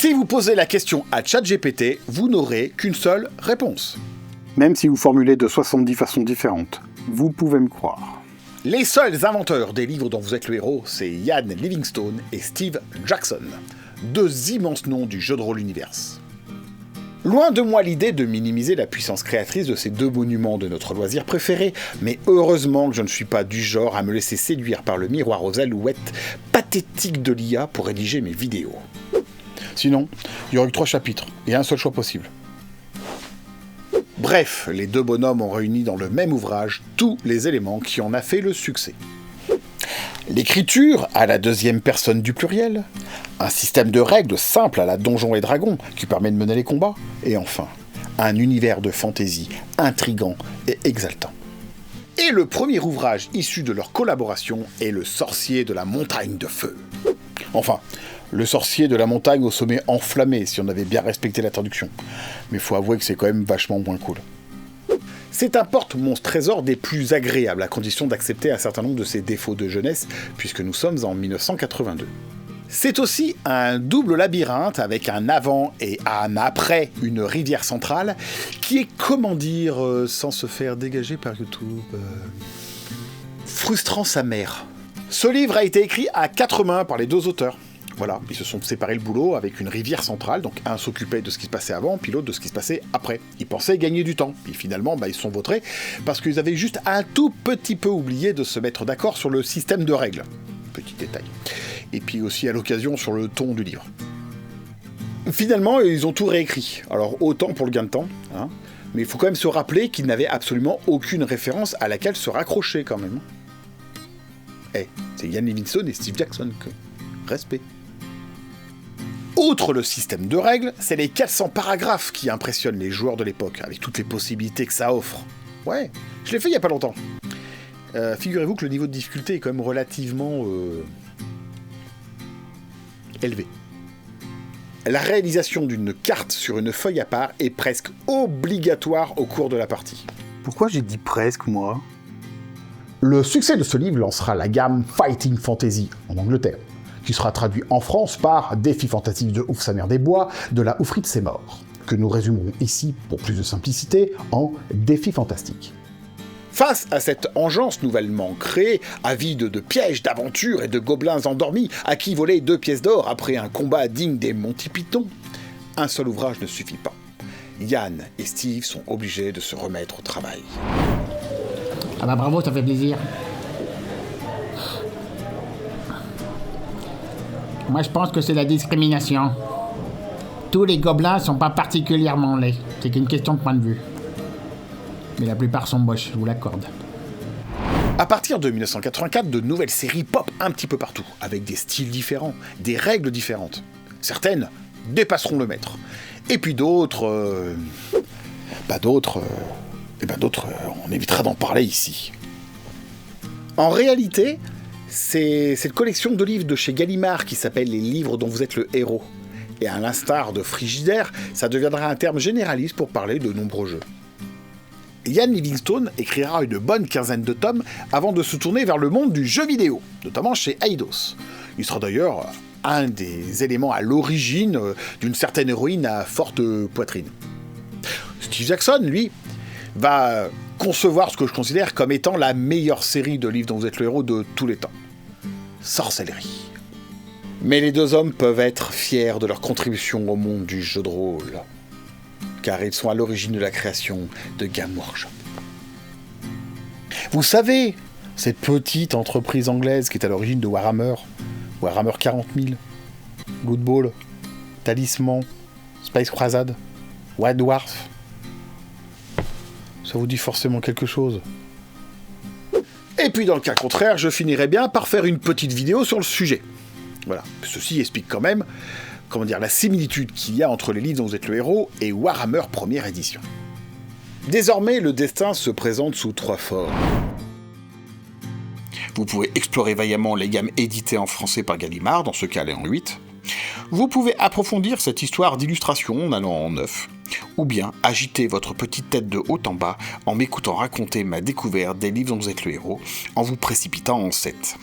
Si vous posez la question à ChatGPT, vous n'aurez qu'une seule réponse. Même si vous formulez de 70 façons différentes, vous pouvez me croire. Les seuls inventeurs des livres dont vous êtes le héros, c'est Ian Livingstone et Steve Jackson, deux immenses noms du jeu de rôle universe. Loin de moi l'idée de minimiser la puissance créatrice de ces deux monuments de notre loisir préféré, mais heureusement que je ne suis pas du genre à me laisser séduire par le miroir aux alouettes pathétique de l'IA pour rédiger mes vidéos. Sinon, il n'y aurait que 3 chapitres, et un seul choix possible. Bref, les deux bonhommes ont réuni dans le même ouvrage tous les éléments qui en a fait le succès. L'écriture à la deuxième personne du pluriel, un système de règles simple à la Donjons et Dragons qui permet de mener les combats, et enfin, un univers de fantaisie intrigant et exaltant. Et le premier ouvrage issu de leur collaboration est Le Sorcier de la Montagne de Feu. Enfin, Le Sorcier de la Montagne au sommet enflammé, si on avait bien respecté la traduction. Mais faut avouer que c'est quand même vachement moins cool. C'est un porte-monstre trésor des plus agréables, à condition d'accepter un certain nombre de ses défauts de jeunesse, puisque nous sommes en 1982. C'est aussi un double labyrinthe avec un avant et un après une rivière centrale, qui est, comment dire, sans se faire dégager par YouTube, frustrant sa mère. Ce livre a été écrit à 4 mains par les deux auteurs. Voilà, ils se sont séparés le boulot avec une rivière centrale, donc un s'occupait de ce qui se passait avant, puis l'autre de ce qui se passait après. Ils pensaient gagner du temps, puis finalement, ils se sont vautrés, parce qu'ils avaient juste un tout petit peu oublié de se mettre d'accord sur le système de règles. Petit détail. Et puis aussi à l'occasion sur le ton du livre. Finalement, ils ont tout réécrit. Alors autant pour le gain de temps, hein, mais il faut quand même se rappeler qu'ils n'avaient absolument aucune référence à laquelle se raccrocher quand même. C'est Ian Livingstone et Steve Jackson, que respect. Outre le système de règles, c'est les 400 paragraphes qui impressionnent les joueurs de l'époque, avec toutes les possibilités que ça offre. Ouais, je l'ai fait il y a pas longtemps. Figurez-vous que le niveau de difficulté est quand même relativement élevé. La réalisation d'une carte sur une feuille à part est presque obligatoire au cours de la partie. Pourquoi j'ai dit presque, moi ? Le succès de ce livre lancera la gamme Fighting Fantasy en Angleterre, qui sera traduit en France par Défi fantastique de Ouf sa mère des bois, de la oufrite c'est mort, que nous résumerons ici, pour plus de simplicité, en Défi fantastique. Face à cette engeance nouvellement créée, avide de pièges, d'aventures et de gobelins endormis à qui voler 2 pièces d'or après un combat digne des Monty Python, un seul ouvrage ne suffit pas. Yann et Steve sont obligés de se remettre au travail. Ah bah bravo, ça fait plaisir. Moi je pense que c'est la discrimination. Tous les gobelins sont pas particulièrement laids, c'est qu'une question de point de vue. Mais la plupart sont moches, je vous l'accorde. À partir de 1984, de nouvelles séries pop un petit peu partout, avec des styles différents, des règles différentes. Certaines dépasseront le maître. Et puis d'autres... on évitera d'en parler ici. En réalité, c'est cette collection de livres de chez Gallimard qui s'appelle Les livres dont vous êtes le héros. Et à l'instar de Frigidaire, ça deviendra un terme généraliste pour parler de nombreux jeux. Ian Livingstone écrira une bonne quinzaine de tomes avant de se tourner vers le monde du jeu vidéo, notamment chez Eidos. Il sera d'ailleurs un des éléments à l'origine d'une certaine héroïne à forte poitrine. Steve Jackson, lui, va concevoir ce que je considère comme étant la meilleure série de livres dont vous êtes le héros de tous les temps. Sorcellerie. Mais les deux hommes peuvent être fiers de leur contribution au monde du jeu de rôle, car ils sont à l'origine de la création de Game Workshop. Vous savez, cette petite entreprise anglaise qui est à l'origine de Warhammer 40 000, Good Ball, Talisman, Space Crusade, White Dwarf. Ça vous dit forcément quelque chose. Et puis dans le cas contraire, je finirai bien par faire une petite vidéo sur le sujet. Voilà, ceci explique quand même la similitude qu'il y a entre les livres dont vous êtes le héros et Warhammer première édition. Désormais, le destin se présente sous 3 formes. Vous pouvez explorer vaillamment les gammes éditées en français par Gallimard, dans ce cas elle est en 8. Vous pouvez approfondir cette histoire d'illustration en allant en 9, ou bien agiter votre petite tête de haut en bas en m'écoutant raconter ma découverte des livres dont vous êtes le héros, en vous précipitant en 7.